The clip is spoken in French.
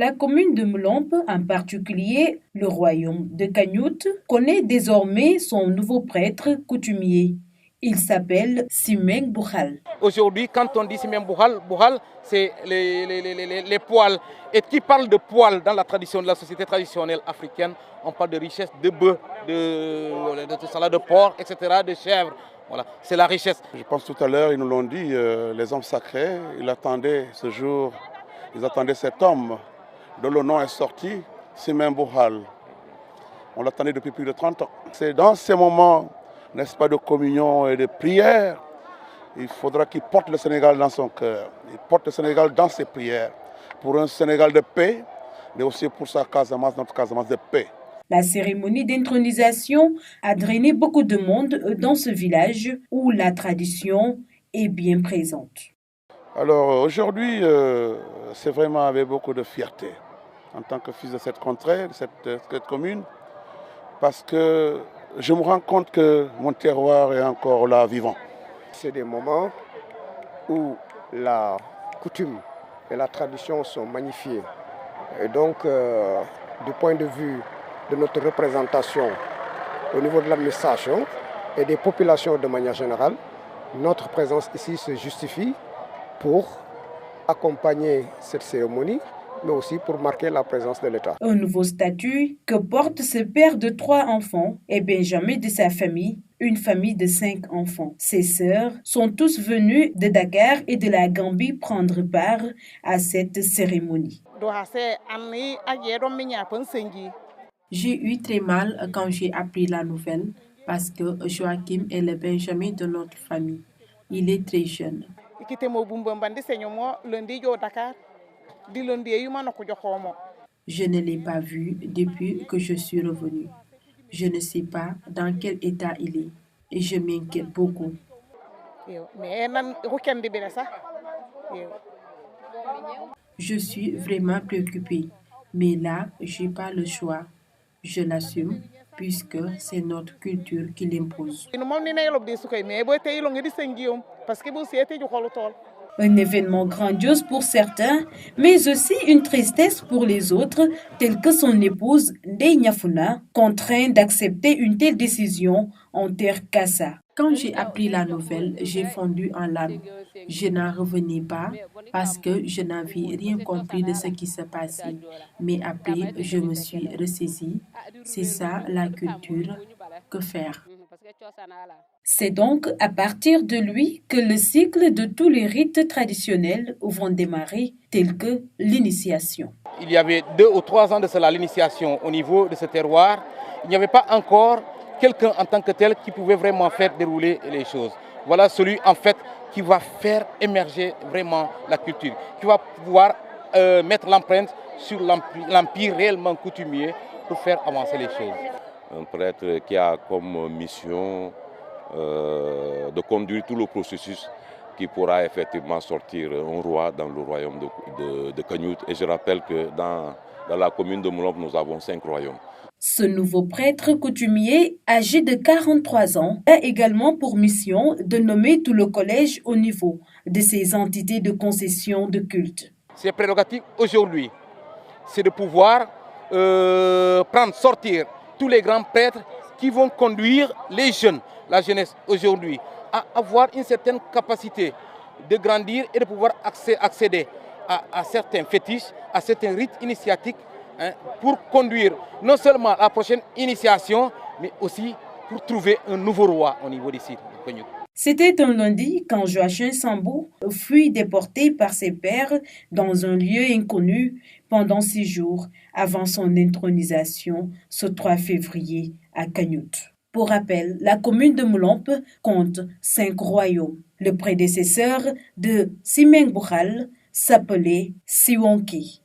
La commune de Mlomp, en particulier le royaume de Kagnout, connaît désormais son nouveau prêtre coutumier. Il s'appelle Simeng Boukhal. Aujourd'hui, quand on dit Simeng Boukhal, c'est les poils. Et qui parle de poils dans la tradition de la société traditionnelle africaine, on parle de richesse de bœuf, de salade de porc, etc., de chèvre. Voilà, c'est la richesse. Je pense tout à l'heure, ils nous l'ont dit, les hommes sacrés, ils attendaient ce jour, ils attendaient cet homme dont le nom est sorti, Simeng Boukhal. On l'attendait depuis plus de 30 ans. C'est dans ces moments, n'est-ce pas, de communion et de prière, il faudra qu'il porte le Sénégal dans son cœur. Il porte le Sénégal dans ses prières pour un Sénégal de paix, mais aussi pour sa Casamance, notre Casamance de paix. La cérémonie d'intronisation a drainé beaucoup de monde dans ce village où la tradition est bien présente. Alors aujourd'hui, c'est vraiment avec beaucoup de fierté en tant que fils de cette contrée, de cette commune, parce que je me rends compte que mon terroir est encore là, vivant. C'est des moments où la coutume et la tradition sont magnifiées. Et donc, du point de vue de notre représentation au niveau de l'administration et des populations de manière générale, notre présence ici se justifie pour accompagner cette cérémonie, mais aussi pour marquer la présence de l'État. Un nouveau statut que porte ce père de 3 enfants et Benjamin de sa famille, une famille de 5 enfants. Ses sœurs sont tous venues de Dakar et de la Gambie prendre part à cette cérémonie. J'ai eu très mal quand j'ai appris la nouvelle parce que Joachim est le Benjamin de notre famille. Il est très jeune. Je ne l'ai pas vu depuis que je suis revenue. Je ne sais pas dans quel état il est et je m'inquiète beaucoup. Je suis vraiment préoccupée, mais là, je n'ai pas le choix. Je l'assume puisque c'est notre culture qui l'impose. Un événement grandiose pour certains, mais aussi une tristesse pour les autres, telle que son épouse Ndeye Niafuna, contrainte d'accepter une telle décision en terre Kassa. Quand j'ai appris la nouvelle, j'ai fondu en larmes. Je n'en revenais pas parce que je n'avais rien compris de ce qui se passait. Mais après, je me suis ressaisie. C'est ça la culture. Que faire? C'est donc à partir de lui que le cycle de tous les rites traditionnels vont démarrer, tels que l'initiation. Il y avait 2 ou 3 ans de cela, l'initiation au niveau de ce terroir. Il n'y avait pas encore quelqu'un en tant que tel qui pouvait vraiment faire dérouler les choses. Voilà celui en fait qui va faire émerger vraiment la culture, qui va pouvoir mettre l'empreinte sur l'empire réellement coutumier pour faire avancer les choses. Un prêtre qui a comme mission de conduire tout le processus qui pourra effectivement sortir un roi dans le royaume de Kagnout. Et je rappelle que dans la commune de Mlomp, nous avons 5 royaumes. Ce nouveau prêtre coutumier, âgé de 43 ans, a également pour mission de nommer tout le collège au niveau de ces entités de concession de culte. Ses prérogatives aujourd'hui, c'est de pouvoir sortir tous les grands prêtres qui vont conduire les jeunes, la jeunesse aujourd'hui, à avoir une certaine capacité de grandir et de pouvoir accéder à certains fétiches, à certains rites initiatiques, pour conduire non seulement la prochaine initiation, mais aussi pour trouver un nouveau roi au niveau d'ici. C'était un lundi quand Joachim Sambou fut déporté par ses pairs dans un lieu inconnu pendant 6 jours avant son intronisation ce 3 février à Kagnout. Pour rappel, la commune de Mlomp compte 5 royaumes. Le prédécesseur de Simeng Boukhal s'appelait Siwonki.